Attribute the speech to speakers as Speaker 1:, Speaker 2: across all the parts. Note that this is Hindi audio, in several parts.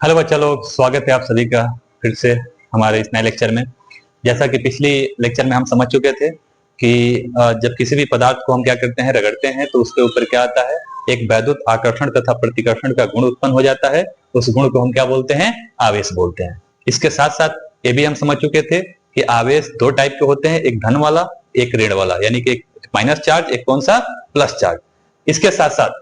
Speaker 1: हेलो बच्चा लोग, स्वागत है आप सभी का फिर से हमारे इस नए लेक्चर में। जैसा कि पिछली लेक्चर में हम समझ चुके थे कि जब किसी भी पदार्थ को हम क्या करते हैं, रगड़ते हैं, तो उसके ऊपर क्या आता है, एक वैद्युत आकर्षण तथा प्रतिकर्षण का गुण उत्पन्न हो जाता है। उस गुण को हम क्या बोलते हैं, आवेश बोलते हैं। इसके साथ साथ ये भी हम समझ चुके थे कि आवेश दो टाइप के होते हैं, एक धन वाला, एक ऋण वाला, यानी कि एक माइनस चार्ज, एक कौन सा, प्लस चार्ज। इसके साथ साथ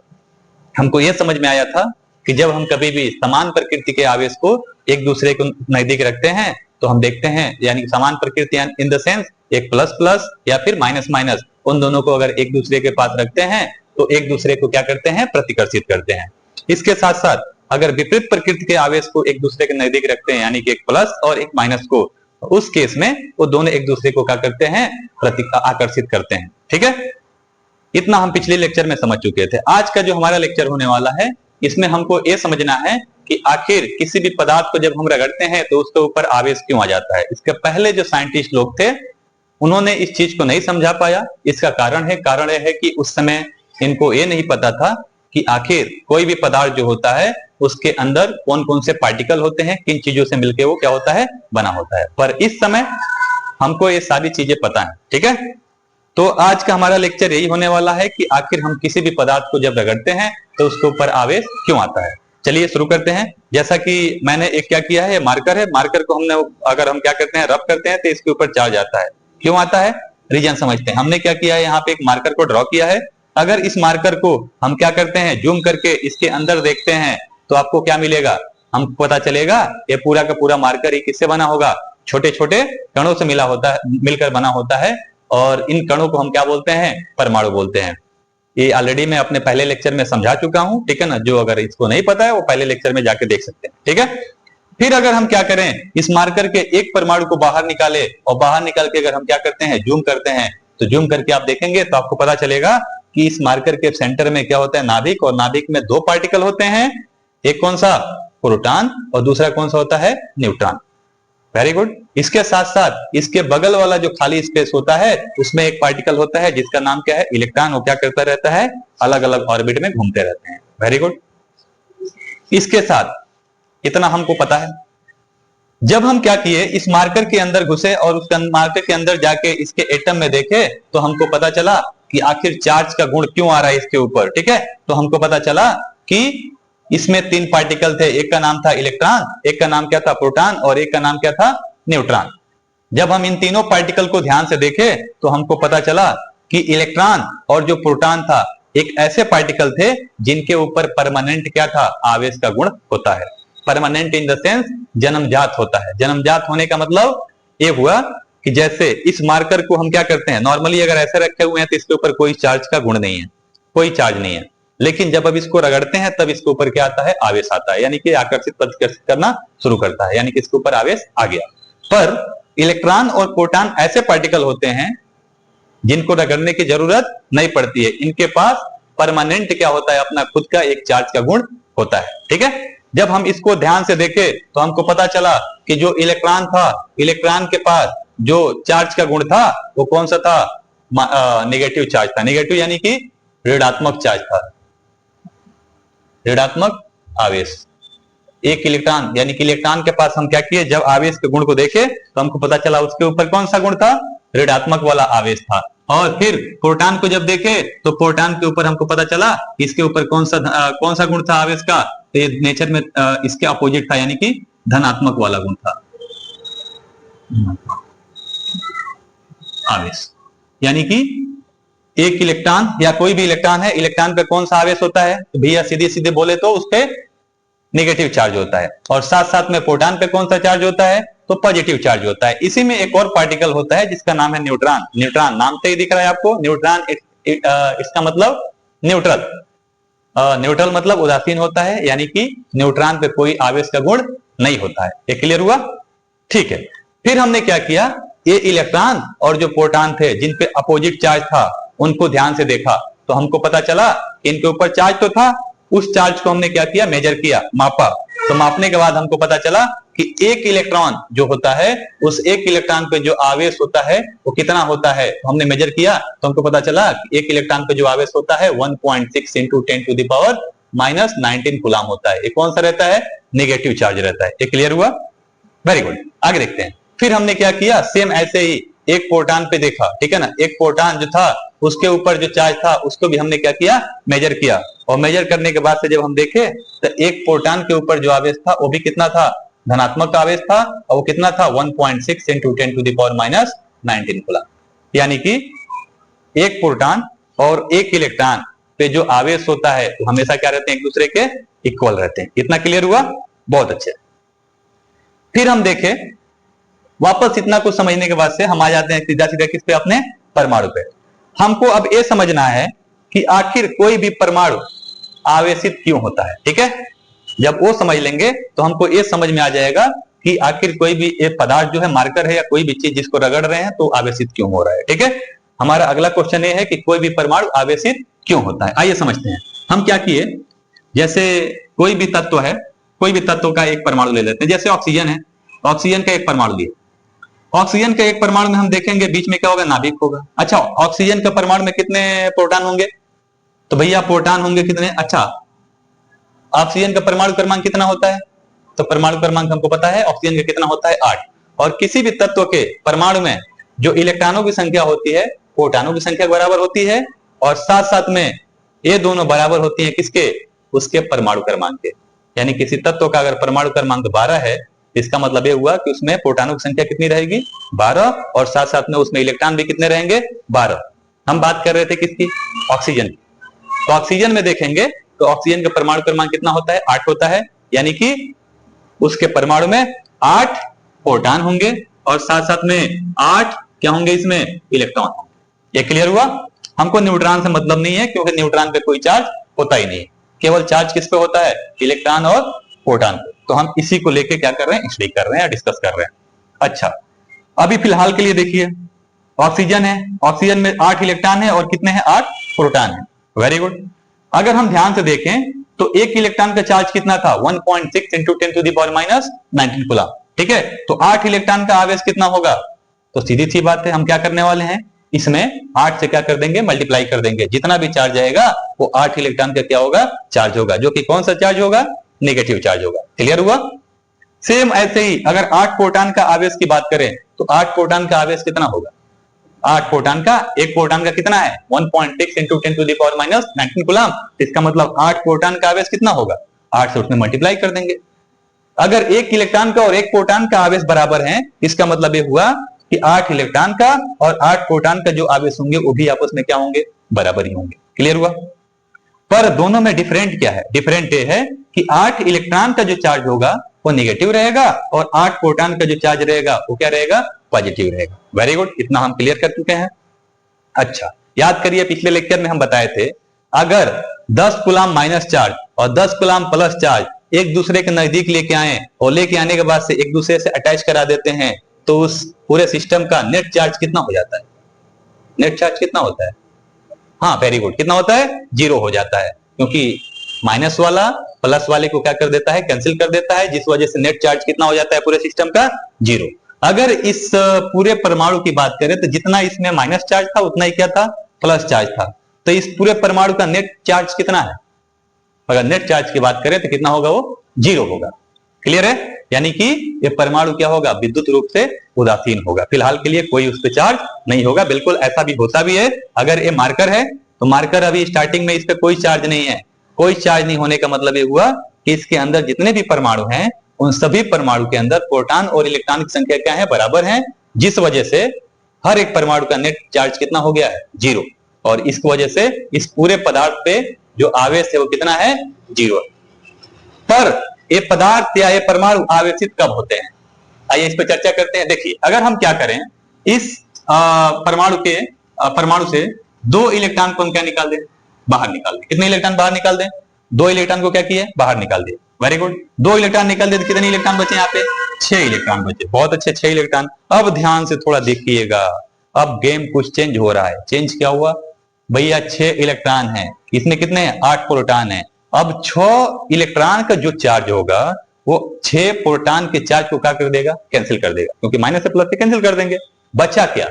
Speaker 1: हमको यह समझ में आया था कि जब हम कभी भी समान प्रकृति के आवेश को एक दूसरे को नजदीक रखते हैं तो हम देखते हैं, यानी समान प्रकृति इन द सेंस एक प्लस प्लस या फिर माइनस माइनस, उन दोनों को अगर एक दूसरे के पास रखते हैं तो एक दूसरे को क्या करते हैं, प्रतिकर्षित करते हैं। इसके साथ साथ अगर विपरीत प्रकृति के आवेश को एक दूसरे के नजदीक रखते हैं, यानी कि एक प्लस और एक माइनस को, उस केस में वो दोनों एक दूसरे को क्या करते हैं, आकर्षित करते हैं। ठीक है, इतना हम पिछले लेक्चर में समझ चुके थे। आज का जो हमारा लेक्चर होने वाला है, इसमें हमको ये समझना है कि आखिर किसी भी पदार्थ को जब हम रगड़ते हैं तो उसके ऊपर आवेश क्यों आ जाता है। इसके पहले जो साइंटिस्ट लोग थे उन्होंने इस चीज को नहीं समझा पाया। इसका कारण यह है कि उस समय इनको ये नहीं पता था कि आखिर कोई भी पदार्थ जो होता है उसके अंदर कौन कौन से पार्टिकल होते हैं, किन चीजों से मिलकर वो क्या होता है, बना होता है। पर इस समय हमको ये सारी चीजें पता है। ठीक है, तो आज का हमारा लेक्चर यही होने वाला है कि आखिर हम किसी भी पदार्थ को जब रगड़ते हैं तो उसके ऊपर आवेश क्यों आता है। चलिए शुरू करते हैं। जैसा कि मैंने एक क्या किया है, मार्कर है, मार्कर को हमने अगर हम क्या करते हैं, रब करते हैं तो इसके ऊपर चार्ज आता है। क्यों आता है, रीजन समझते हैं। हमने क्या किया है, यहाँ पे एक मार्कर को ड्रॉ किया है। अगर इस मार्कर को हम क्या करते हैं, जूम करके इसके अंदर देखते हैं तो आपको क्या मिलेगा, हमको पता चलेगा ये पूरा का पूरा मार्कर किससे बना होगा, छोटे छोटे कणों से मिलकर बना होता है। और इन कणों को हम क्या बोलते हैं, परमाणु बोलते हैं। ये ऑलरेडी मैं अपने पहले लेक्चर में समझा चुका हूं। ठीक है ना, जो अगर इसको नहीं पता है वो पहले लेक्चर में जाके देख सकते हैं। ठीक है, फिर अगर हम क्या करें, इस मार्कर के एक परमाणु को बाहर निकाले और बाहर निकाल के अगर हम क्या करते हैं, जूम करते हैं, तो जूम करके आप देखेंगे तो आपको पता चलेगा कि इस मार्कर के सेंटर में क्या होता है, नाभिक, और नाभिक में दो पार्टिकल होते हैं। एक कौन सा, प्रोटॉन, और दूसरा कौन सा होता है, न्यूट्रॉन। Very good. इसके साथ साथ इसके बगल वाला जो खाली स्पेस होता है उसमें एक पार्टिकल होता है जिसका नाम क्या है, इलेक्ट्रॉन। वो क्या करता रहता है, अलग अलग ऑर्बिट में घूमते रहते हैं। Very good. इसके साथ इतना हमको पता है। जब हम क्या किए, इस मार्कर के अंदर घुसे और उस मार्कर के अंदर जाके इसके एटम में देखे तो हमको पता चला कि आखिर चार्ज का गुण क्यों आ रहा है इसके ऊपर। ठीक है, तो हमको पता चला कि इसमें तीन पार्टिकल थे। एक का नाम था इलेक्ट्रॉन, एक का नाम क्या था, प्रोटॉन, और एक का नाम क्या था, न्यूट्रॉन। जब हम इन तीनों पार्टिकल को ध्यान से देखे तो हमको पता चला कि इलेक्ट्रॉन और जो प्रोटॉन था एक ऐसे पार्टिकल थे जिनके ऊपर परमानेंट क्या था, आवेश का गुण होता है। परमानेंट इन द सेंस जन्मजात होता है। जन्मजात होने का मतलब ये हुआ कि जैसे इस मार्कर को हम क्या करते हैं, नॉर्मली अगर ऐसे रखे हुए हैं तो इसके ऊपर कोई चार्ज का गुण नहीं है, कोई चार्ज नहीं है। लेकिन जब अब इसको रगड़ते हैं तब इसके ऊपर क्या आता है, आवेश आता है, यानी कि आकर्षित प्रतिकर्षित करना शुरू करता है, यानी कि इसके ऊपर आवेश आ गया। पर इलेक्ट्रॉन और प्रोटॉन ऐसे पार्टिकल होते हैं जिनको रगड़ने की जरूरत नहीं पड़ती है। इनके पास परमानेंट क्या होता है, अपना खुद का एक चार्ज का गुण होता है। ठीक है, जब हम इसको ध्यान से देखें तो हमको पता चला कि जो इलेक्ट्रॉन था, इलेक्ट्रॉन के पास जो चार्ज का गुण था वो कौन सा था, नेगेटिव चार्ज था। नेगेटिव यानी कि ऋणात्मक चार्ज था, ऋणात्मक आवेश। एक इलेक्ट्रॉन, यानी कि इलेक्ट्रॉन के पास हम क्या किए, जब आवेश के गुण को देखे तो हमको पता चला उसके ऊपर कौन सा गुण था, ऋणात्मक वाला आवेश था। और फिर प्रोटॉन को जब देखे तो प्रोटॉन के ऊपर हमको पता चला इसके ऊपर कौन सा गुण था आवेश का, तो ये नेचर में इसके अपोजिट था, यानी कि धनात्मक वाला गुण था आवेश। यानी कि एक इलेक्ट्रॉन या कोई भी इलेक्ट्रॉन है, इलेक्ट्रॉन पे कौन सा आवेश होता है, तो भैया सीधे सीधे बोले तो उस पे नेगेटिव चार्ज होता है। और साथ साथ में प्रोटॉन पे कौन सा चार्ज होता है, तो पॉजिटिव चार्ज होता है। इसी में एक और पार्टिकल होता है जिसका नाम है न्यूट्रॉन। न्यूट्रॉन नाम से ही दिख रहा है आपको, न्यूट्रॉन। इसका मतलब न्यूट्रल। न्यूट्रल मतलब उदासीन होता है, यानी कि न्यूट्रॉन पे कोई आवेश का गुण नहीं होता है। ये क्लियर हुआ? ठीक है, फिर हमने क्या किया, ये इलेक्ट्रॉन और जो प्रोटॉन थे जिन पे अपोजिट चार्ज था उनको ध्यान से देखा तो हमको पता चला इनके ऊपर चार्ज तो था। उस चार्ज को हमने क्या किया, मेजर किया, मापा। तो मापने के बाद हमको पता चला कि एक इलेक्ट्रॉन जो होता है, उस एक इलेक्ट्रॉन पे जो आवेश होता है वो कितना होता है। तो हमने मेजर किया तो हमको पता चला कि एक इलेक्ट्रॉन पे जो आवेश होता है 1.6 × 10⁻⁻⁴ माइनस 19 कूलम होता है। ये कौन सा रहता है? नेगेटिव चार्ज रहता है। ये क्लियर हुआ? वेरी गुड, आगे देखते हैं। फिर हमने क्या किया, सेम ऐसे ही एक प्रोटॉन पे देखा, ठीक है ना। एक प्रोटॉन जो था उसके ऊपर जो चार्ज था उसको भी हमने क्या किया, मेजर किया। और मेजर करने के बाद से जब हम देखे तो एक प्रोटॉन के ऊपर जो आवेश था वो भी कितना था, धनात्मक आवेश था। और वो कितना था, 1.6 into 10 to the power minus 19 coulomb. यानी कि एक प्रोटॉन और एक इलेक्ट्रॉन पे जो आवेश होता है वो हमेशा क्या रहते हैं, एक दूसरे के इक्वल रहते हैं। इतना क्लियर हुआ? बहुत अच्छे। फिर हम देखें, वापस इतना कुछ समझने के बाद से हम आ जाते हैं सीधा सीधा किस पे, अपने परमाणु पे। हमको अब यह समझना है कि आखिर कोई भी परमाणु आवेशित क्यों होता है, ठीक है। जब वो समझ लेंगे तो हमको ये समझ में आ जाएगा कि आखिर कोई भी एक पदार्थ जो है, मार्कर है या कोई भी चीज जिसको रगड़ रहे हैं तो आवेशित क्यों हो रहा है, ठीक है। हमारा अगला क्वेश्चन ये है कि कोई भी परमाणु आवेशित क्यों होता है। आइए समझते हैं। हम क्या किए, जैसे कोई भी तत्व है, कोई भी तत्व का एक परमाणु ले लेते हैं। जैसे ऑक्सीजन है, ऑक्सीजन का एक परमाणु लिए। ऑक्सीजन के एक परमाणु में हम देखेंगे बीच में क्या होगा, नाभिक होगा। अच्छा, ऑक्सीजन के परमाणु में कितने प्रोटॉन होंगे, तो भैया प्रोटॉन होंगे कितने। अच्छा, ऑक्सीजन का परमाणु क्रमांक कितना होता है, तो परमाणु क्रमांक हमको पता है, ऑक्सीजन का कितना होता है, 8। और किसी भी तत्व के परमाणु में जो इलेक्ट्रॉनों की संख्या होती है प्रोटॉनों की संख्या बराबर होती है। और साथ साथ में ये दोनों बराबर होती हैं किसके, उसके परमाणु क्रमांक के। यानी किसी तत्व का अगर परमाणु क्रमांक 12 है, इसका मतलब ये हुआ कि उसमें प्रोटॉनों की संख्या कितनी रहेगी, 12। और साथ साथ में उसमें इलेक्ट्रॉन भी कितने रहेंगे, 12। हम बात कर रहे थे किसकी, ऑक्सीजन की। तो ऑक्सीजन में देखेंगे तो ऑक्सीजन का परमाणु क्रमांक कितना होता है, 8 होता है। यानी कि उसके परमाणु में 8 प्रोटॉन होंगे और साथ साथ में 8 क्या होंगे, इसमें इलेक्ट्रॉन होंगे। ये क्लियर हुआ? हमको न्यूट्रॉन से मतलब नहीं है, क्योंकि न्यूट्रॉन पे कोई चार्ज होता ही नहीं। केवल चार्ज किस पे होता है, इलेक्ट्रॉन और प्रोटॉन पे। तो हम इसी को लेके क्या कर रहे हैं, स्टडी कर रहे हैं, डिस्कस कर रहे हैं। अच्छा, अभी फिलहाल के लिए देखिए, ऑक्सीजन है, ऑक्सीजन में 8 इलेक्ट्रॉन है और कितने हैं, 8 प्रोटॉन है। Very good. अगर हम ध्यान से देखें तो एक इलेक्ट्रॉन का चार्ज कितना था, 1.6 into 10 to the power minus 19 coulomb, ठीक है। तो 8 इलेक्ट्रॉन का आवेश कितना होगा, तो सीधी सी बात है, हम क्या करने वाले हैं, इसमें 8 से क्या कर देंगे, मल्टीप्लाई कर देंगे। जितना भी चार्ज आएगा वो 8 इलेक्ट्रॉन का क्या होगा, चार्ज होगा, जो कि कौन सा चार्ज होगा, नेगेटिव चार्ज होगा। क्लियर हुआ? सेम ऐसे ही अगर 8 प्रोटॉन का आवेश की बात करें तो 8 प्रोटॉन का आवेश कितना होगा, 8 प्रोटॉन का, एक प्रोटॉन का कितना है, 1.6 into 10 to the power minus 19 coulomb. इसका मतलब 8 प्रोटॉन का आवेश कितना होगा, 8 से उसमें मल्टीप्लाई कर देंगे। अगर एक इलेक्ट्रॉन का और एक प्रोटॉन का आवेश बराबर है, इसका मतलब ये हुआ कि 8 इलेक्ट्रॉन का और 8 प्रोटॉन का जो आवेश होंगे वो भी आपस में क्या होंगे, बराबर ही होंगे। क्लियर हुआ? पर दोनों में डिफरेंट क्या है, डिफरेंट ये है कि 8 इलेक्ट्रॉन का जो चार्ज होगा वो नेगेटिव रहेगा और 8 प्रोटॉन का जो चार्ज रहेगा वो क्या रहेगा, पॉजिटिव रहेगा। वेरी गुड, इतना हम क्लियर कर चुके हैं। अच्छा, याद करिए पिछले लेक्चर में हम बताए थे, अगर 10 कूलम माइनस चार्ज और 10 कूलम प्लस चार्ज एक दूसरे के नजदीक लेके आए और लेके आने के बाद से एक दूसरे से अटैच करा देते हैं तो उस पूरे सिस्टम का नेट चार्ज कितना हो जाता है, नेट चार्ज कितना होता है, हाँ वेरी गुड, कितना होता है, 0 हो जाता है। क्योंकि माइनस वाला प्लस वाले को क्या कर देता है, कैंसिल कर देता है, जिस वजह से नेट चार्ज कितना हो जाता है पूरे सिस्टम का, 0। अगर इस पूरे परमाणु की बात करें तो जितना इसमें माइनस चार्ज था उतना ही क्या था, प्लस चार्ज था। तो इस पूरे परमाणु का नेट चार्ज कितना है, अगर नेट चार्ज की बात करें तो कितना होगा, वो 0 होगा। क्लियर है? यानी कि ये परमाणु क्या होगा, विद्युत रूप से उदासीन होगा। फिलहाल के लिए कोई उस पर चार्ज नहीं होगा। बिल्कुल ऐसा भी होता भी है, अगर ये मार्कर है तो मार्कर अभी स्टार्टिंग में इस पे कोई चार्ज नहीं है। कोई चार्ज नहीं होने का मतलब ये हुआ कि इसके अंदर जितने भी परमाणु हैं उन सभी परमाणु के अंदर प्रोटॉन और इलेक्ट्रॉन की संख्या क्या है, बराबर है, जिस वजह से हर एक परमाणु का नेट चार्ज कितना हो गया है, 0। और इस वजह से इस पूरे पदार्थ पे जो आवेश है वो कितना है, 0। पर ये पदार्थ या ये परमाणु आवेशित कब होते हैं, आइए इस पर चर्चा करते हैं। देखिए, अगर हम क्या करें, इस परमाणु से 2 इलेक्ट्रॉन को हम क्या निकाल दें, बाहर निकाल दें। कितने इलेक्ट्रॉन बाहर निकाल दें, 2 इलेक्ट्रॉन को क्या किए, बाहर निकाल दिए। वेरी गुड, 2 इलेक्ट्रॉन निकाल दे तो कितने इलेक्ट्रॉन बचे यहाँ पे, 6 इलेक्ट्रॉन बचे। बहुत अच्छे, 6 इलेक्ट्रॉन। अब ध्यान से थोड़ा देखिएगा, अब गेम कुछ चेंज हो रहा है। चेंज क्या हुआ भैया, 6 इलेक्ट्रॉन है, इसमें कितने हैं, 8 प्रोटॉन है। अब 6 इलेक्ट्रॉन का जो चार्ज होगा वो 6 प्रोटॉन के चार्ज को क्या कर देगा, कैंसिल कर देगा, क्योंकि माइनस से प्लस से कैंसिल कर देंगे। बचा क्या,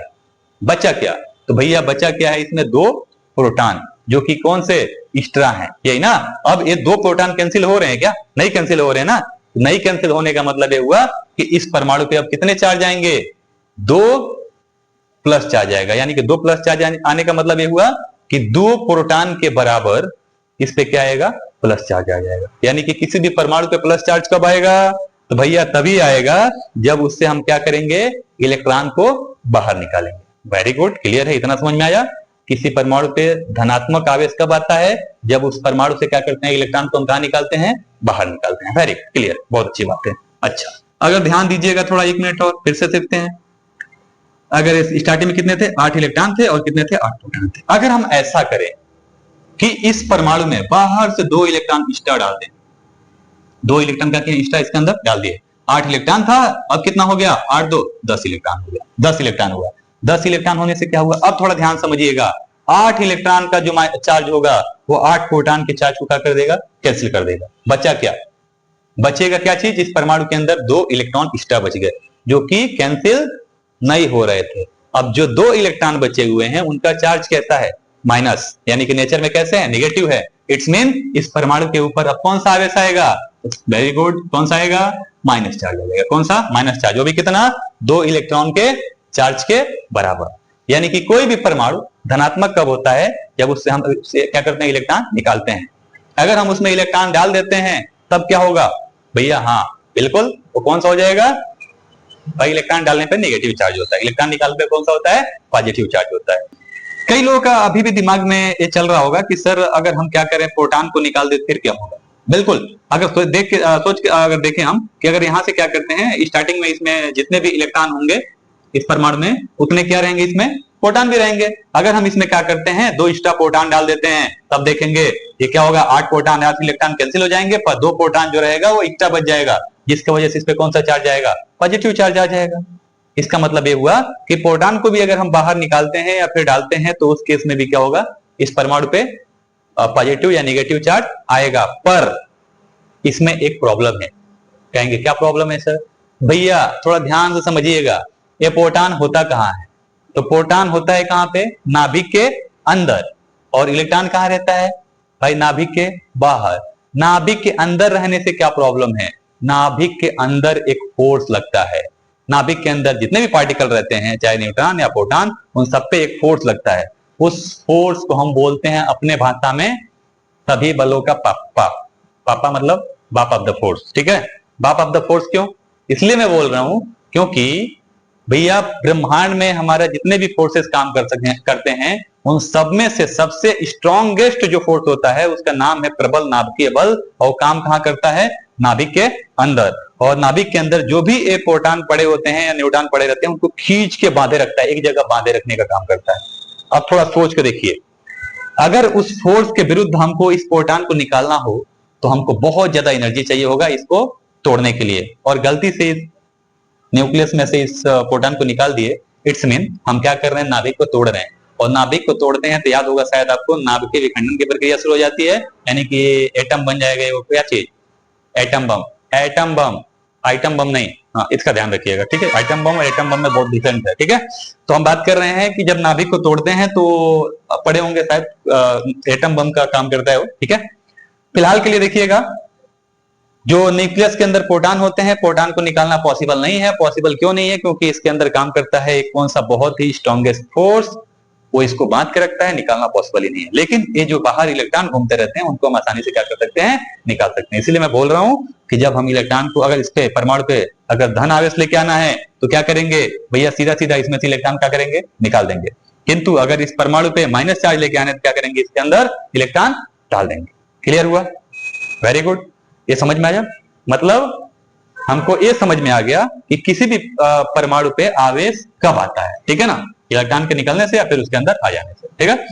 Speaker 1: बचा क्या, तो भैया बचा क्या है, इसमें 2 प्रोटॉन, जो कि कौन से, एक्स्ट्रा हैं, यही ना। अब ये दो प्रोटॉन कैंसिल हो रहे हैं क्या? नहीं कैंसिल हो रहे हैं ना। नहीं कैंसिल होने का मतलब ये हुआ कि इस परमाणु पे अब कितने चार्ज आएंगे? 2 प्लस चार्ज आएगा, यानी कि 2 प्लस चार्ज आने का मतलब ये हुआ कि 2 प्रोटॉन के बराबर इस पे क्या आएगा? प्लस चार्ज आ जाएगा। यानी कि किसी भी परमाणु पे प्लस चार्ज कब आएगा? तो भैया तभी आएगा जब उससे हम क्या करेंगे? इलेक्ट्रॉन को बाहर निकालेंगे। वेरी गुड, क्लियर है? इतना समझ में आया? किसी परमाणु पे धनात्मक आवेश कब आता है? जब उस परमाणु से क्या करते हैं? इलेक्ट्रॉन को हम कहां निकालते हैं? बाहर निकालते हैं। वेरी क्लियर, बहुत अच्छी बात है। अच्छा, अगर ध्यान दीजिएगा थोड़ा 1 मिनट और फिर से देखते हैं। अगर स्टार्टिंग में कितने थे? 8 इलेक्ट्रॉन थे और कितने थे? 8 प्रोटॉन थे। अगर हम ऐसा करें कि इस परमाणु में बाहर से 2 इलेक्ट्रॉन एक्स्ट्रा डाल दें, 2 इलेक्ट्रॉन का एक्स्ट्रा इसके अंदर डाल दिए, 8 इलेक्ट्रॉन था, अब कितना हो गया? 8 2 10 इलेक्ट्रॉन हो गया, 10 इलेक्ट्रॉन हुआ। 10 इलेक्ट्रॉन होने से क्या हुआ? अब थोड़ा ध्यान समझिएगा। 8 इलेक्ट्रॉन का जो चार्ज होगा वो 8 प्रोटॉन के चार्ज को क्या कर देगा? कैंसिल कर देगा। बचा क्या? बचेगा क्या चीज? इस परमाणु के अंदर 2 इलेक्ट्रॉन एक्स्ट्रा बच गए जो कि कैंसिल नहीं हो रहे थे। अब जो 2 इलेक्ट्रॉन बचे हुए हैं उनका चार्ज कैसा है? माइनस, यानी कि नेचर में कैसे है? नेगेटिव है। इट्स मीन इस परमाणु के ऊपर अब कौन सा आवेश आएगा? वेरी गुड, कौन सा आएगा? माइनस चार्ज आ जाएगा। कौन सा? Minus charge. वो भी कितना? 2 इलेक्ट्रॉन के चार्ज के बराबर। यानी कि कोई भी परमाणु धनात्मक कब होता है? जब उससे हम क्या करते हैं? इलेक्ट्रॉन निकालते हैं। अगर हम उसमें इलेक्ट्रॉन डाल देते हैं तब क्या होगा भैया? हाँ बिल्कुल, वो कौन सा हो जाएगा भाई? इलेक्ट्रॉन डालने पे नेगेटिव चार्ज होता है, इलेक्ट्रॉन निकालने पे कौन सा होता है? पॉजिटिव चार्ज होता है। कई लोगों का अभी भी दिमाग में ये चल रहा होगा कि सर अगर हम क्या करें, प्रोटॉन को निकाल दे फिर क्या होगा? बिल्कुल, अगर सोच के अगर देखें हम कि अगर यहां से क्या करते हैं, स्टार्टिंग में इसमें जितने भी इलेक्ट्रॉन होंगे इस परमाणु में उतने क्या रहेंगे? इसमें प्रोटॉन भी रहेंगे। अगर हम इसमें क्या करते हैं? 2 एक्स्ट्रा प्रोटॉन डाल देते हैं, तब देखेंगे ये क्या होगा? 8 प्रोटॉन 8 इलेक्ट्रॉन कैंसिल हो जाएंगे, पर 2 प्रोटॉन जो रहेगा वो एक्स्ट्रा बच जाएगा, जिसकी वजह से इस पे कौन सा चार्ज आएगा? पॉजिटिव चार्ज आ जाएगा। इसका मतलब ये हुआ कि प्रोटॉन को भी अगर हम बाहर निकालते हैं या फिर डालते हैं तो उस केस में भी क्या होगा? इस परमाणु पे पॉजिटिव या नेगेटिव चार्ज आएगा। पर इसमें एक प्रॉब्लम है। कहेंगे क्या प्रॉब्लम है सर? भैया थोड़ा ध्यान से समझिएगा, ये प्रोटॉन होता कहां है? तो प्रोटॉन होता है कहां पे? नाभिक के अंदर। और इलेक्ट्रॉन कहां रहता है भाई? नाभिक के बाहर। नाभिक के अंदर रहने से क्या प्रॉब्लम है? नाभिक के अंदर एक फोर्स लगता है। नाभिक के अंदर जितने भी पार्टिकल रहते हैं, चाहे न्यूट्रॉन या प्रोटॉन, उन सब पे एक फोर्स लगता है। उस फोर्स को हम बोलते हैं अपने भाषा में सभी बलों का पापा। पापा मतलब बाप ऑफ द फोर्स, ठीक है? बाप ऑफ द फोर्स क्यों? इसलिए मैं बोल रहा हूं क्योंकि भैया ब्रह्मांड में हमारा जितने भी फोर्सेस काम करते हैं उन सब में से सबसे स्ट्रॉन्गेस्ट जो फोर्स होता है उसका नाम है प्रबल नाभिकीय बल। और काम कहां करता है? नाभिक के अंदर। और नाभिक के अंदर जो भी एक प्रोटॉन पड़े होते हैं या न्यूट्रॉन पड़े रहते हैं उनको खींच के बांधे रखता है, एक जगह बांधे रखने का काम करता है। अब थोड़ा सोच के देखिए, अगर उस फोर्स के विरुद्ध हमको इस प्रोटॉन को निकालना हो तो हमको बहुत ज्यादा एनर्जी चाहिए होगा इसको तोड़ने के लिए। और गलती से इस न्यूक्लियस में से इस प्रोटॉन को निकाल दिए, इट्स मीन हम क्या कर रहे हैं? नाभिक को तोड़ रहे हैं। और नाभिक को तोड़ते हैं तो याद होगा शायद आपको, नाभिकीय विखंडन की प्रक्रिया शुरू हो जाती है, यानी कि एटम बन जाएगा। वो क्या चीज? Atom bomb. Atom bomb, item bomb नहीं। हाँ, इसका ध्यान रखिएगा, ठीक है? आइटम बम और एटम बम में बहुत डिफरेंस है, ठीक है? तो हम बात कर रहे हैं कि जब नाभिक को तोड़ते हैं तो पड़े होंगे शायद एटम बम का काम करता है वो, ठीक है? फिलहाल के लिए देखिएगा, जो न्यूक्लियस के अंदर प्रोटॉन होते हैं, प्रोटॉन को निकालना पॉसिबल नहीं है। पॉसिबल क्यों नहीं है? क्योंकि इसके अंदर काम करता है एक कौन सा बहुत ही स्ट्रॉन्गेस्ट फोर्स, वो इसको बांध के रखता है, निकालना पॉसिबल ही नहीं है। लेकिन ये जो बाहर इलेक्ट्रॉन घूमते रहते हैं उनको हम आसानी से क्या कर सकते हैं? निकाल सकते हैं। इसलिए मैं बोल रहा हूं कि जब हम इलेक्ट्रॉन को अगर इस पे परमाणु पे अगर धन आवेश लेके आना है तो क्या करेंगे भैया? सीधा सीधा इसमें से इलेक्ट्रॉन क्या करेंगे? निकाल देंगे। किंतु अगर इस परमाणु पे माइनस चार्ज लेके आने तो क्या करेंगे? इसके अंदर इलेक्ट्रॉन डाल देंगे। क्लियर हुआ? Very good. ये समझ में आया? मतलब हमको ये समझ में आ गया कि किसी भी परमाणु पे आवेश कब आता है, ठीक है ना? इलेक्ट्रॉन के निकलने से या फिर उसके अंदर आ जाने से, ठीक है?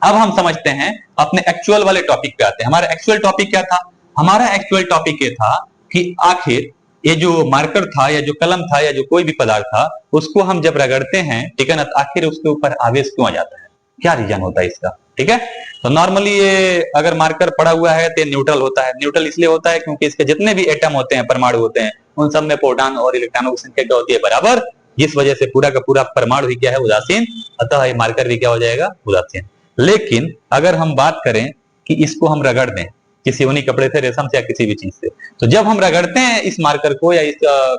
Speaker 1: अब हम समझते हैं अपने एक्चुअल वाले टॉपिक पे आते हैं। हमारा एक्चुअल टॉपिक क्या था? हमारा एक्चुअल टॉपिक ये था कि आखिर ये जो मार्कर था या जो कलम था या जो कोई भी पदार्थ था उसको हम जब रगड़ते हैं, ठीक है ना, तो आखिर उसके ऊपर आवेश क्यों आ जाता है? क्या रीजन होता है इसका, ठीक है? तो नॉर्मली ये अगर मार्कर पड़ा हुआ है तो न्यूट्रल होता है। न्यूट्रल इसलिए होता है क्योंकि इसके जितने भी एटम होते हैं, परमाणु होते हैं, उन सब में प्रोटॉन और इलेक्ट्रॉनों की संख्या क्या होती है? बराबर। जिस वजह से पूरा का पूरा परमाणु ही क्या है? उदासीन। अतः ये मार्कर भी क्या हो जाएगा? उदासीन। लेकिन अगर हम बात करें कि इसको हम रगड़ दें किसी ऊनी कपड़े से, रेशम से या किसी भी चीज से। तो जब हम रगड़ते हैं इस मार्कर को या इस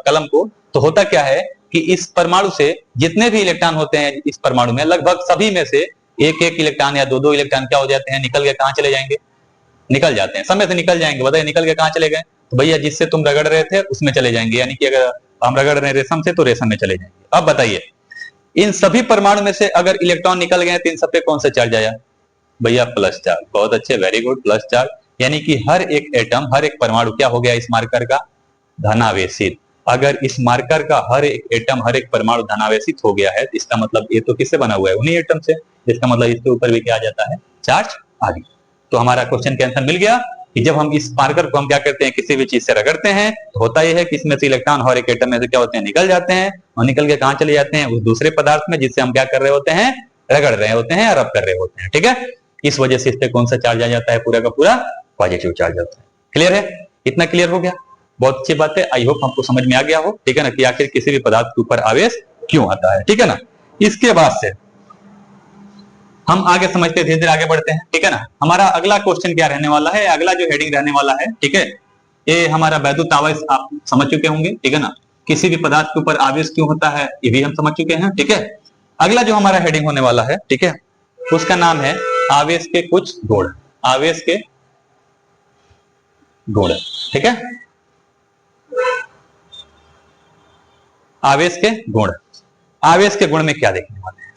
Speaker 1: कलम को, तो होता क्या है कि इस परमाणु से जितने भी इलेक्ट्रॉन होते हैं इस परमाणु में, लगभग सभी में से एक एक इलेक्ट्रॉन या दो दो इलेक्ट्रॉन क्या हो जाते हैं, निकल के कहां चले जाएंगे, निकल जाते हैं, समय से निकल जाएंगे। बताइए निकल के कहां चले गए? तो भैया जिससे तुम रगड़ रहे थे उसमें चले जाएंगे, यानी कि अगर हम रगड़ रहे हैं रेशम से तो रेशम में चले जाएंगे। अब बताइए इन सभी परमाणु में से अगर इलेक्ट्रॉन निकल गए तो इन सब पे कौन सा चार्ज आया? भैया प्लस चार्ज। बहुत अच्छे, वेरी गुड, प्लस चार्ज। यानी कि हर एक एटम, हर एक परमाणु क्या हो गया इस मार्कर का? धनावेशित। अगर इस मार्कर का हर एक एटम, हर एक परमाणु धनावेशित हो गया है तो इसका मतलब ये तो किससे बना हुआ है? उन्हीं एटम से। इसका मतलब इसके ऊपर भी क्या आ जाता है? चार्ज आ गया। तो हमारा क्वेश्चन का आंसर मिल गया कि जब हम इस मार्कर को हम क्या करते हैं, किसी भी चीज से रगड़ते हैं तो होता यह है कि इसमें से इलेक्ट्रॉन हर एक एटम में से क्या होते हैं, निकल जाते हैं, और निकल के कहां चले जाते हैं? उस दूसरे पदार्थ में जिससे हम क्या कर रहे होते हैं, रगड़ रहे होते हैं या रब कर रहे होते हैं। ठीक है, इस वजह से इस पे कौन सा चार्ज आ जाता है? पूरा का पूरा पॉजिटिव चार्ज आता है। क्लियर है? इतना क्लियर हो गया? बहुत अच्छी बात है। आई होप हमको समझ में आ गया हो, ठीक है ना, कि आखिर किसी भी पदार्थ के ऊपर आवेश क्यों आता है। ठीक है ना, इसके बाद से हम आगे समझते धीरे धीरे आगे बढ़ते हैं। ठीक है ना, हमारा अगला क्वेश्चन क्या रहने वाला है, अगला जो हेडिंग रहने वाला है, ठीक है, ये हमारा वैद्युत आवेश आप समझ चुके होंगे। ठीक है ना, किसी भी पदार्थ के ऊपर आवेश क्यों होता है ये भी हम समझ चुके हैं। ठीक है, अगला जो हमारा हेडिंग होने वाला है, ठीक है, उसका नाम है आवेश के कुछ गुण। आवेश के गुण, ठीक है, आवेश के गुण। आवेश के गुण में क्या देखने वाले हैं?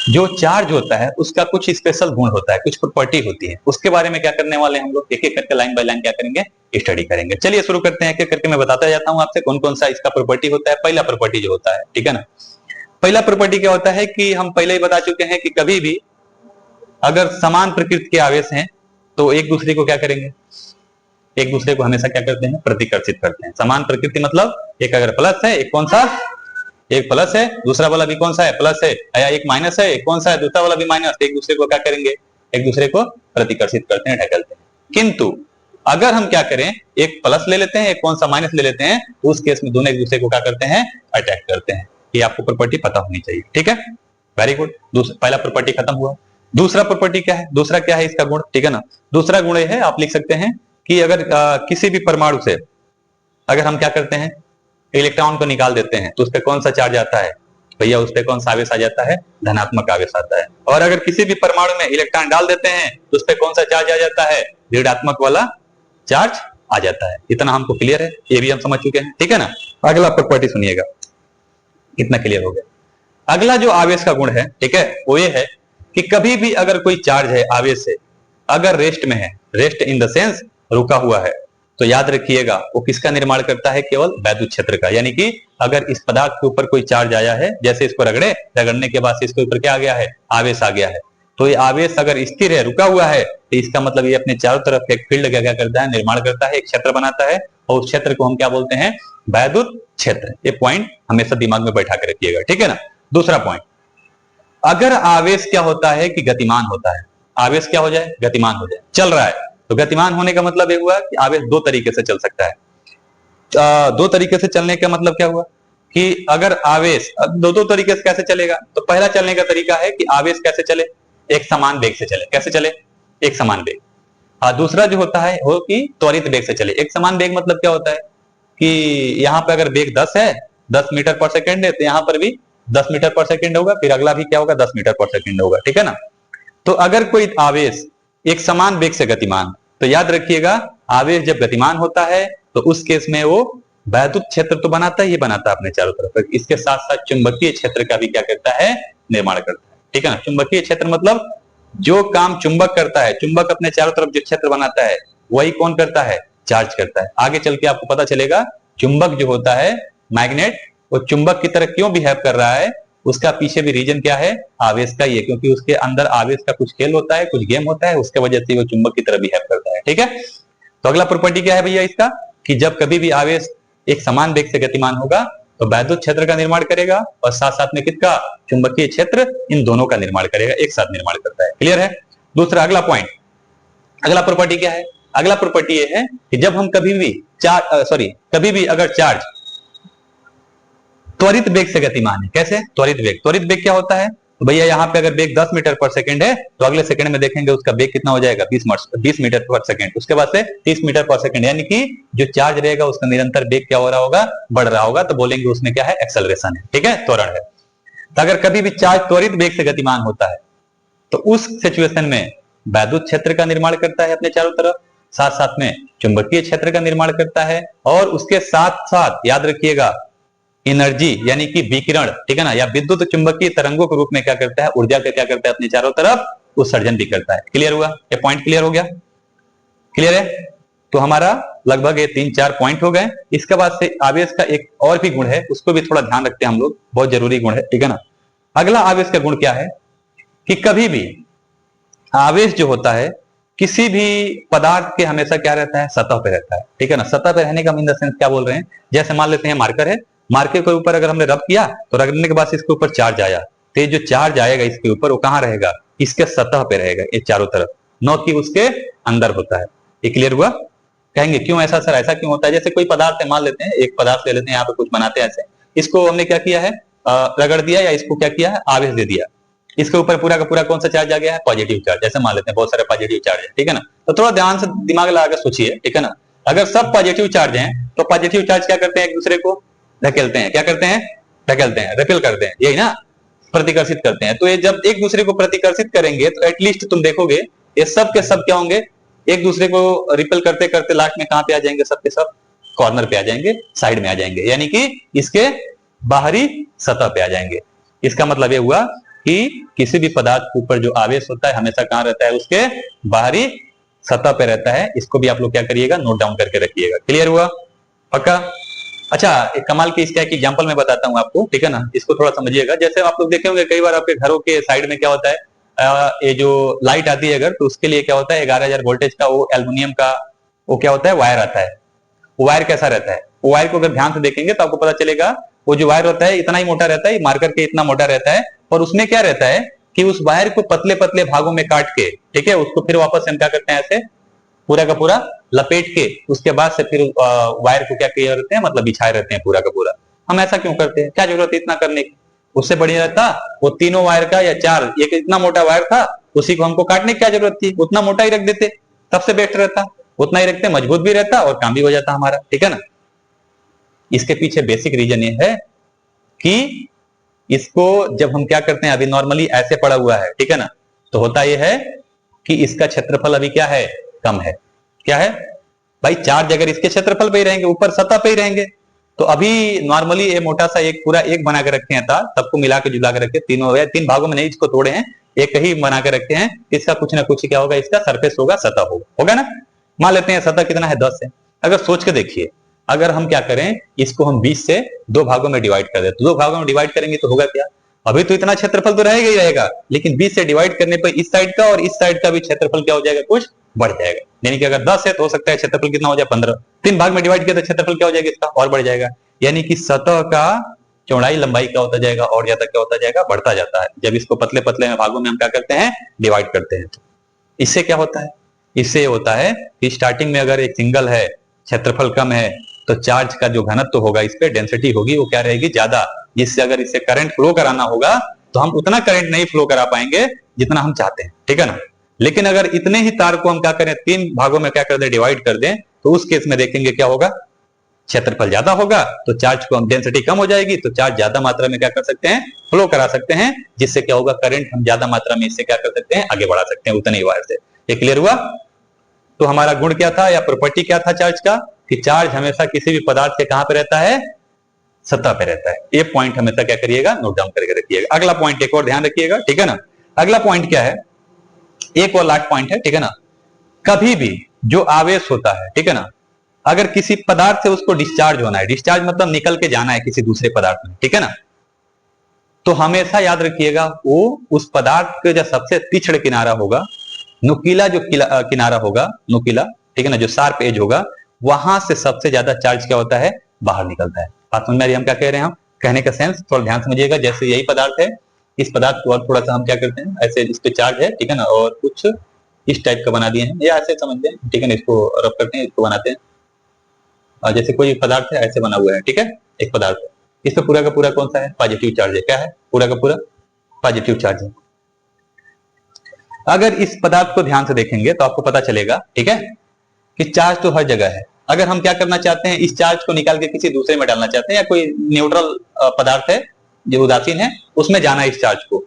Speaker 1: जो चार्ज होता है उसका कुछ स्पेशल गुण होता है, कुछ प्रॉपर्टी होती है, उसके बारे में क्या करने वाले हैं हम लोग, एक एक करके लाइन बाय लाइन क्या करेंगे, स्टडी करेंगे। चलिए शुरू करते हैं, एक एक करके मैं बताता जाता हूं आपसे कौन कौन सा इसका प्रॉपर्टी होता है। पहला प्रॉपर्टी जो होता है, ठीक है ना, पहला प्रॉपर्टी क्या होता है कि हम पहले ही बता चुके हैं कि कभी भी अगर समान प्रकृति के आवेश हैं तो एक दूसरे को क्या करेंगे, एक दूसरे को हमेशा क्या करते हैं, प्रतिकर्षित करते हैं। समान प्रकृति मतलब एक अगर प्लस है, एक कौन सा, एक प्लस है, दूसरा वाला भी कौन सा है, प्लस है, या एक माइनस है, एक कौन सा है, दूसरा वाला भी माइनस, एक दूसरे को क्या करेंगे, एक दूसरे को प्रतिकर्षित करते हैं, ढकेलते हैं। किंतु अगर हम क्या करें, एक प्लस ले लेते हैं, एक कौन सा माइनस ले लेते हैं, तो उस केस में दोनों एक दूसरे को क्या करते हैं, अटैक करते हैं। ये आपको प्रॉपर्टी पता होनी चाहिए। ठीक है, वेरी गुड। पहला प्रॉपर्टी खत्म हुआ। दूसरा प्रॉपर्टी क्या है, दूसरा क्या है इसका गुण, ठीक है ना, दूसरा गुण है, आप लिख सकते हैं कि अगर किसी भी परमाणु से अगर हम क्या करते हैं, इलेक्ट्रॉन को निकाल देते हैं तो उस पर कौन सा चार्ज आता है, भैया उस पर कौन सा आवेश आ जाता है, धनात्मक आवेश आता है। और अगर किसी भी परमाणु में इलेक्ट्रॉन डाल देते हैं तो उस पर कौन सा चार्ज आ जाता है, ऋणात्मक वाला चार्ज आ जाता है। इतना हमको क्लियर है, ये भी हम समझ चुके हैं। ठीक है ना, अगला प्रॉपर्टी सुनिएगा, इतना क्लियर हो गया। अगला जो आवेश का गुण है, ठीक है, वो ये है कि कभी भी अगर कोई चार्ज है आवेश से, अगर रेस्ट में है, रेस्ट इन द सेंस रुका हुआ है, तो याद रखिएगा वो किसका निर्माण करता है, केवल वैद्युत क्षेत्र का। यानी कि अगर इस पदार्थ के ऊपर कोई चार्ज आया है, जैसे इसको रगड़े, रगड़ने के बाद से इसके ऊपर क्या आ गया है, आवेश आ गया है, तो ये आवेश अगर स्थिर है, रुका हुआ है, तो इसका मतलब ये अपने चारों तरफ एक फील्ड क्या करता है, निर्माण करता है, एक क्षेत्र बनाता है, और उस क्षेत्र को हम क्या बोलते हैं, वैद्युत क्षेत्र। ये पॉइंट हमेशा दिमाग में बैठा के रखिएगा। ठीक है ना, दूसरा पॉइंट, अगर आवेश क्या होता है कि गतिमान होता है, आवेश क्या हो जाए, गतिमान हो जाए, चल रहा है, तो गतिमान होने का मतलब ये हुआ कि आवेश दो तरीके से चल सकता है। दो तरीके से चलने का मतलब क्या हुआ कि अगर आवेश दो तरीके से कैसे चलेगा, तो पहला चलने का तरीका है कि आवेश कैसे चले, एक समान वेग से चले। कैसे चले, एक समान वेग। दूसरा जो होता है वो कि त्वरित वेग से चले। एक समान वेग मतलब क्या होता है कि यहाँ पे अगर वेग 10 है, 10 मीटर पर सेकेंड है, तो यहाँ पर भी 10 मीटर पर सेकेंड होगा, फिर अगला भी क्या होगा, 10 मीटर पर सेकेंड होगा। ठीक है ना, तो अगर कोई आवेश एक समान वेग से गतिमान, तो याद रखिएगा आवेश जब गतिमान होता है तो उस केस में वो वैद्युत क्षेत्र तो बनाता ही बनाता है अपने चारों तरफ, इसके साथ साथ चुंबकीय क्षेत्र का भी क्या करता है, निर्माण करता है। ठीक है ना, चुंबकीय क्षेत्र मतलब जो काम चुंबक करता है, चुंबक अपने चारों तरफ जो क्षेत्र बनाता है वही कौन करता है, चार्ज करता है। आगे चल के आपको पता चलेगा चुंबक जो होता है, मैग्नेट, वो चुंबक की तरह क्यों बिहेव कर रहा है, उसका पीछे भी रीजन क्या है, आवेश का ही है, क्योंकि उसके अंदर आवेश का कुछ खेल होता है, कुछ गेम होता है, उसके वजह से वो चुंबक की तरह बिहेव करता है। ठीक है, तो अगला प्रॉपर्टी क्या है भैया इसका, कि जब कभी भी आवेश एक समान वेग से गतिमान होगा तो वैद्युत क्षेत्र का निर्माण करेगा और साथ साथ में किसका, चुंबकीय क्षेत्र, इन दोनों का निर्माण करेगा, एक साथ निर्माण करता है। क्लियर है। दूसरा अगला पॉइंट, अगला प्रॉपर्टी क्या है, अगला प्रॉपर्टी ये है कि जब हम कभी भी अगर चार्ज त्वरित वेग से गतिमान है, कैसे, त्वरित वेग, त्वरित वेग क्या होता है, तो भैया यहाँ पे अगर वेग 10 मीटर पर सेकंड है तो अगले सेकंड में देखेंगे उसका वेग कितना हो जाएगा 20 मीटर पर सेकंड, उसके बाद से 30 मीटर पर सेकंड, यानी कि जो चार्ज रहेगा उसका निरंतर वेग क्या हो रहा होगा, बढ़ रहा होगा, तो बोलेंगे उसमें क्या है, एक्सेलरेशन है, ठीक है, त्वरण है। तो अगर कभी भी चार्ज त्वरित वेग से गतिमान होता है तो उस सिचुएशन में वैद्युत क्षेत्र का निर्माण करता है अपने चारों तरफ, साथ साथ में चुंबकीय क्षेत्र का निर्माण करता है, और उसके साथ साथ याद रखिएगा एनर्जी यानी कि विकिरण, ठीक है ना, या विद्युत चुंबकीय तरंगों के रूप में क्या करता है, ऊर्जा का क्या करता है अपने चारों तरफ उत्सर्जन भी करता है। क्लियर हुआ, ये पॉइंट क्लियर हो गया, क्लियर है। तो हमारा लगभग ये 3-4 पॉइंट हो गए। इसके बाद से आवेश का एक और भी गुण है, उसको भी थोड़ा ध्यान रखते हैं हम लोग, बहुत जरूरी गुण है, ठीक है ना। अगला आवेश का गुण क्या है कि कभी भी आवेश जो होता है किसी भी पदार्थ के हमेशा क्या रहता है, सतह पे रहता है, ठीक है ना। सतह पे रहने का इन द सेंस क्या बोल रहे हैं, जैसे मान लेते हैं मार्कर है, मार्कर के ऊपर अगर हमने रब किया तो रगड़ने के बाद इसके ऊपर चार्ज आया, तो ये जो चार्ज आएगा इसके ऊपर वो कहां रहेगा, इसके सतह पे रहेगा, ये चारों तरफ, न कि उसके अंदर होता है। ये क्लियर हुआ। कहेंगे क्यों ऐसा सर, ऐसा क्यों होता है, जैसे कोई पदार्थ है, मान लेते हैं एक पदार्थ ले लेते हैं, यहाँ पे कुछ बनाते हैं ऐसे, इसको हमने क्या किया है, रगड़ दिया, या इसको क्या किया है, आवेश दे दिया, इसके ऊपर पूरा का पूरा कौन सा चार्ज आ गया है, पॉजिटिव चार्ज, जैसे मान लेते हैं बहुत सारे पॉजिटिव चार्ज है, ठीक है ना। तो थोड़ा ध्यान से दिमाग लगाकर सोचिए, ठीक है ना। अगर सब पॉजिटिव चार्ज हैं तो पॉजिटिव चार्ज क्या करते हैं, एक दूसरे को धकेलते हैं, क्या करते हैं, धकेलते हैं, रिपेल करते हैं, यही ना, प्रतिकर्षित करते हैं। तो ये जब एक दूसरे को प्रतिकर्षित करेंगे तो एटलीस्ट तुम देखोगे ये सब के सब क्या होंगे, एक दूसरे को रिपेल करते करते लास्ट में कहां पे आ जाएंगे, सब के सब कॉर्नर पे आ जाएंगे, साइड में आ जाएंगे, यानी कि इसके बाहरी सतह पे आ जाएंगे। इसका मतलब ये हुआ कि किसी भी पदार्थ के ऊपर जो आवेश होता है हमेशा कहां रहता है, उसके बाहरी सतह पे रहता है। इसको भी आप लोग क्या करिएगा, नोट डाउन करके रखिएगा। क्लियर हुआ, पक्का। अच्छा, एक कमाल की इसका एक एग्जांपल मैं बताता हूं आपको, ठीक है ना, इसको थोड़ा समझिएगा। जैसे आप लोग देखे होंगे कई बार आपके घरों के साइड में क्या होता है, ये जो लाइट आती है अगर, तो उसके लिए क्या होता है, 11,000 वोल्टेज का वो एल्युमिनियम का वो क्या होता है, वायर आता है। वो वायर कैसा रहता है, वो वायर को अगर ध्यान से देखेंगे तो आपको पता चलेगा वो जो वायर होता है इतना ही मोटा रहता है, मार्कर के इतना मोटा रहता है, और उसमें क्या रहता है कि उस वायर को पतले पतले भागों में काट के, ठीक है, उसको फिर वापस हम क्या करते हैं, ऐसे पूरा का पूरा लपेट के, उसके बाद से फिर वायर को क्या किए रहते हैं, मतलब बिछाए रहते हैं पूरा का पूरा। हम ऐसा क्यों करते हैं, क्या जरूरत है इतना करने की, उससे बढ़िया रहता वो तीनों वायर का या चार, एक इतना मोटा वायर था उसी को हमको काटने की क्या जरूरत थी, उतना मोटा ही रख देते, तब से बेस्ट रहता, उतना ही रखते, मजबूत भी रहता और काम भी हो जाता हमारा, ठीक है ना। इसके पीछे बेसिक रीजन ये है कि इसको जब हम क्या करते हैं, अभी नॉर्मली ऐसे पड़ा हुआ है, ठीक है ना, तो होता यह है कि इसका क्षेत्रफल अभी क्या है, कम है। क्या है भाई, चार्ज अगर इसके क्षेत्रफल पे ही रहेंगे, ऊपर सतह पे ही रहेंगे, तो अभी नॉर्मली ये मोटा सा एक पूरा एक बना के रखे हैं तार, सबको मिला के जुला के रखे, तीनों या तीन भागों में नहीं इसको तोड़े हैं, एक ही बना के रखे हैं। इसका कुछ ना कुछ क्या होगा, इसका सरफेस होगा, सतह होगा ना। मान लेते हैं सतह कितना है, 10 है। अगर सोच के देखिए, अगर हम क्या करें, इसको हम 20 से दो भागों में डिवाइड कर दें, तो दो भागों में डिवाइड करेंगे तो होगा क्या, अभी तो इतना क्षेत्रफल तो रहेगा ही रहेगा, लेकिन 20 से डिवाइड करने पर इस साइड का और इस साइड का भी क्षेत्रफल क्या हो जाएगा, कुछ बढ़ जाएगा। यानी कि अगर 10 है तो हो सकता है क्षेत्रफल कितना हो जाए, 15। तीन भाग में डिवाइड किया तो क्षेत्रफल क्या हो जाएगा, इसका और बढ़ जाएगा। यानी कि सतह का चौड़ाई लंबाई क्या होता जाएगा, और ज्यादा क्या होता जाएगा, बढ़ता जाता है, जब इसको पतले पतले भागों में हम क्या करते हैं, डिवाइड करते हैं। तो इससे क्या होता है, इससे होता है कि स्टार्टिंग में अगर एक सिंगल है, क्षेत्रफल कम है, तो चार्ज का जो घनत्व होगा, इस पे डेंसिटी होगी, वो क्या रहेगी, ज्यादा, जिससे अगर इससे करंट फ्लो कराना होगा तो हम उतना करंट नहीं फ्लो करा पाएंगे जितना हम चाहते हैं, ठीक है ना। लेकिन अगर इतने ही तार को हम क्या करें, तीन भागों में क्या कर दें, डिवाइड कर दें, तो उस केस में देखेंगे क्या होगा, क्षेत्रफल ज्यादा होगा, तो चार्ज को हम डेंसिटी कम हो जाएगी, तो चार्ज ज्यादा मात्रा में क्या कर सकते हैं, फ्लो करा सकते हैं, जिससे क्या होगा, करंट हम ज्यादा मात्रा में इससे क्या कर सकते हैं, आगे बढ़ा सकते हैं उतने ही वायर से। ये क्लियर हुआ। तो हमारा गुण क्या था या प्रॉपर्टी क्या था चार्ज का, कि चार्ज हमेशा किसी भी पदार्थ के कहां पे रहता है, सतह पे रहता है। ये पॉइंट हमेशा क्या करिएगा, नोट डाउन करके रखिएगा। अगला पॉइंट एक और ध्यान रखिएगा, ठीक है ना। अगला पॉइंट क्या है, एक और लास्ट पॉइंट है, ठीक है ना। कभी भी जो आवेश होता है, ठीक है ना, अगर किसी पदार्थ से उसको डिस्चार्ज होना है, डिस्चार्ज मतलब निकल के जाना है किसी दूसरे पदार्थ में, ठीक है ना, तो हमेशा याद रखिएगा वो उस पदार्थ का जो सबसे तीक्ष्ण किनारा होगा, नुकीला जो किनारा होगा, नुकीला, ठीक है ना, जो शार्प एज होगा, वहां से सबसे ज्यादा चार्ज क्या होता है, बाहर निकलता है। बात समझ में आ रही है हम क्या कह रहे हैं, हम कहने का सेंस थोड़ा ध्यान समझिएगा। जैसे यही पदार्थ है, इस पदार्थ को और थोड़ा सा हम क्या करते हैं, ऐसे इस पे चार्ज है, ठीक है ना, और कुछ इस टाइप का बना दिए हैं, या ऐसे समझते हैं, ठीक है ना, इसको रब करते हैं, इसको बनाते हैं, और जैसे कोई पदार्थ है ऐसे बना हुआ है, ठीक है, एक पदार्थ है, इस पे पूरा का पूरा कौन सा है, पॉजिटिव चार्ज है, क्या है, पूरा का पूरा पॉजिटिव चार्ज है। अगर इस पदार्थ को ध्यान से देखेंगे तो आपको पता चलेगा, ठीक है, कि चार्ज तो हर जगह है। अगर हम क्या करना चाहते हैं, इस चार्ज को निकाल के किसी दूसरे में डालना चाहते हैं, या कोई न्यूट्रल पदार्थ है जो उदासीन है उसमें जाना है इस चार्ज को,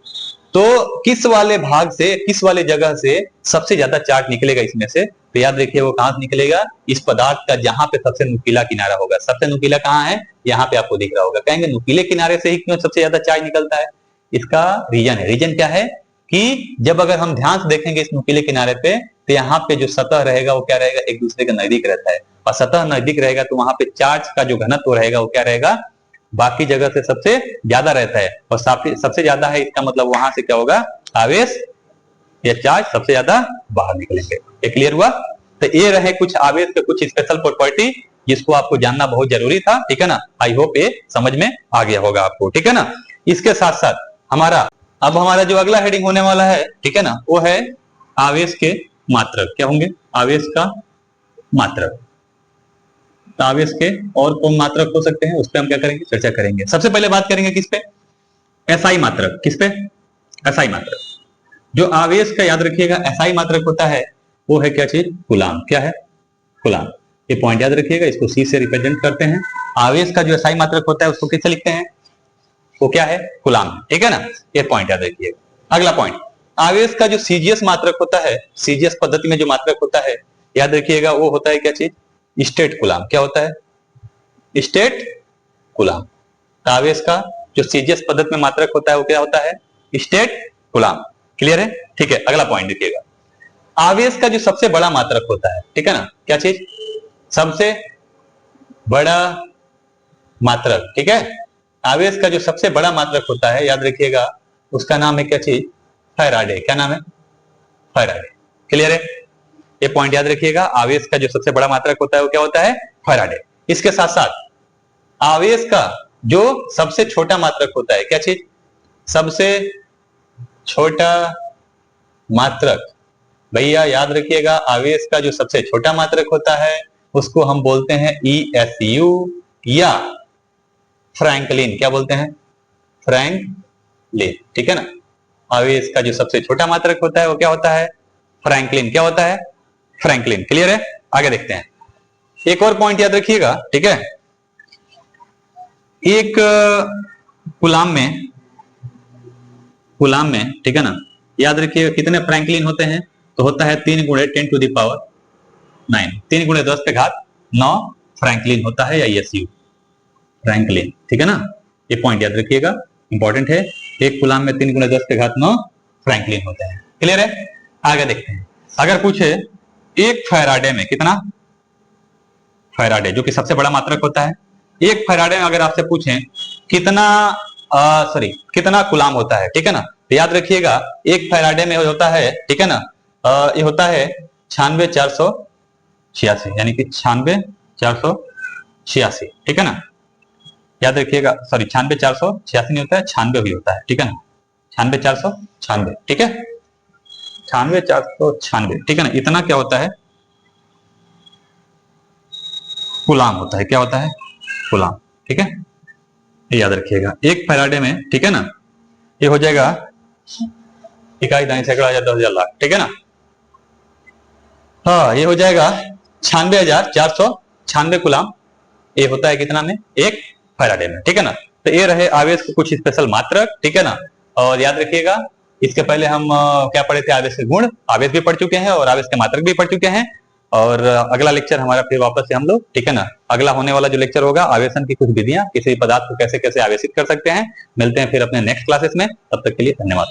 Speaker 1: तो किस वाले भाग से, किस वाले जगह से सबसे ज्यादा चार्ज निकलेगा इसमें से, तो याद रखिए वो कहां से निकलेगा, इस पदार्थ का जहां पे सबसे नुकीला किनारा होगा। सबसे नुकीला कहां है, यहाँ पे आपको दिख रहा होगा। कहेंगे नुकीले किनारे से ही क्यों सबसे ज्यादा चार्ज निकलता है, इसका रीजन है। रीजन क्या है कि जब अगर हम ध्यान से देखेंगे इस नुकीले किनारे पे, तो यहाँ पे जो सतह रहेगा वो क्या रहेगा, एक दूसरे के नजदीक रहता है, और सतह नजदीक रहेगा तो वहां पे चार्ज का जो घनत्व रहेगा वो क्या रहेगा, बाकी जगह से सबसे ज्यादा रहता है, और सबसे ज्यादा है इसका मतलब वहां से क्या होगा, आवेश या चार्ज सबसे ज्यादा बाहर निकलेंगे। ये क्लियर हुआ। तो ये रहे कुछ आवेश के कुछ स्पेशल प्रॉपर्टी जिसको आपको जानना बहुत जरूरी था, ठीक है ना। आई होप ये समझ में आ गया होगा आपको, ठीक है ना। इसके साथ साथ हमारा जो अगला हेडिंग होने वाला है, ठीक है ना, वो है आवेश के मात्रक। क्या होंगे, आवेश का मात्रक। तो आवेश के और कौन मात्रक हो सकते हैं उस पर हम क्या करेंगे, चर्चा करेंगे। सबसे पहले बात करेंगे किस पे, एसआई मात्रक। किस पे, एसआई मात्रक। जो आवेश का याद रखिएगा एसआई मात्रक होता है वो है क्या चीज, कूलाम। क्या है, कूलाम। ये पॉइंट याद रखिएगा, इसको सी से रिप्रेजेंट करते हैं। आवेश का जो एसआई मात्रक होता है उसको किससे लिखते हैं, वो क्या है, कूलाम, ठीक है ना। ये पॉइंट याद रखिएगा। अगला पॉइंट, आवेश का जो सीजीएस मात्रक होता है, सीजीएस पद्धति में जो मात्रक होता है याद रखिएगा वो होता है क्या चीज, स्टेट कूलाम। क्या होता है, स्टेट कूलाम। आवेश का जो सीजीएस पद्धति में मात्रक होता है वो क्या होता है, स्टेट कूलाम। क्लियर है, ठीक है। अगला पॉइंट देखिएगा, आवेश का जो सबसे बड़ा मात्रक होता है, ठीक है ना, क्या चीज, सबसे बड़ा मात्रक, ठीक है। आवेश का जो सबसे बड़ा मात्रक होता है याद रखिएगा उसका नाम है क्या चीज, फैराडे। क्या नाम है, फैराडे। क्लियर है, ये पॉइंट याद रखिएगा। आवेश का जो सबसे बड़ा मात्रक होता है वो क्या होता है, फैराडे। इसके साथ साथ आवेश का जो सबसे छोटा मात्रक होता है, क्या चीज, सबसे छोटा मात्रक। भैया याद रखिएगा आवेश का जो सबसे छोटा मात्रक होता है उसको हम बोलते हैं ESU या फ्रैंकलिन। क्या बोलते हैं, फ्रैंकलिन, ठीक है ना। आवेश का जो सबसे छोटा मात्रक होता है वो क्या होता है, फ्रैंकलिन। क्या होता है, फ्रैंकलिन। क्लियर है, आगे देखते हैं। एक और पॉइंट याद रखिएगा, ठीक है। एक कूलाम में, ठीक है ना, याद रखिएगा कितने फ्रैंकलिन होते हैं, तो होता है 3 × 10⁹ 3 × 10⁹ फ्रैंकलिन होता है, या ESU फ्रैंकलिन, ठीक है ना। ये पॉइंट याद रखिएगा, इंपॉर्टेंट है। एक कूलाम में 3 × 10⁹ फ्रैंकलिन होते हैं। क्लियर है, आगे देखते हैं। अगर पूछे एक फैराडे में कितना, फैराडे जो कि सबसे बड़ा मात्रक होता है, एक फैराडे में अगर आपसे पूछें कितना कूलाम होता है, ठीक है ना, तो याद रखिएगा एक फैराडे में होता है, ठीक है ना, ये होता है 96,486, यानी कि 96,486, ठीक है ना। याद रखिएगा, 96,486 नहीं होता है, 96 भी होता है, ठीक है ना, 96,496, ठीक है, 96,496, ठीक है ना। इतना क्या होता है, कूलाम होता है। क्या होता है, कूलाम, ठीक है, ये याद रखिएगा। एक फैराडे में, ठीक है ना, ये हो जाएगा इकाई दाई सैकड़ा हजार 10,000 लाख, ठीक है ना। हाँ, ये हो जाएगा 96,496 कूलाम। ये होता है कितना में, एक फैराडे में, ठीक है ना। तो ये रहे आवेश के कुछ स्पेशल मात्रक, ठीक है ना। और याद रखिएगा इसके पहले हम क्या पढ़े थे, आवेश के गुण, आवेश भी पढ़ चुके हैं और आवेश के मात्रक भी पढ़ चुके हैं। और अगला लेक्चर हमारा फिर वापस से हम लोग, ठीक है ना, अगला होने वाला जो लेक्चर होगा आवेशन की कुछ विधियां, किसी पदार्थ को कैसे कैसे आवेशित कर सकते हैं। मिलते हैं फिर अपने नेक्स्ट क्लासेस में, तब तक के लिए धन्यवाद।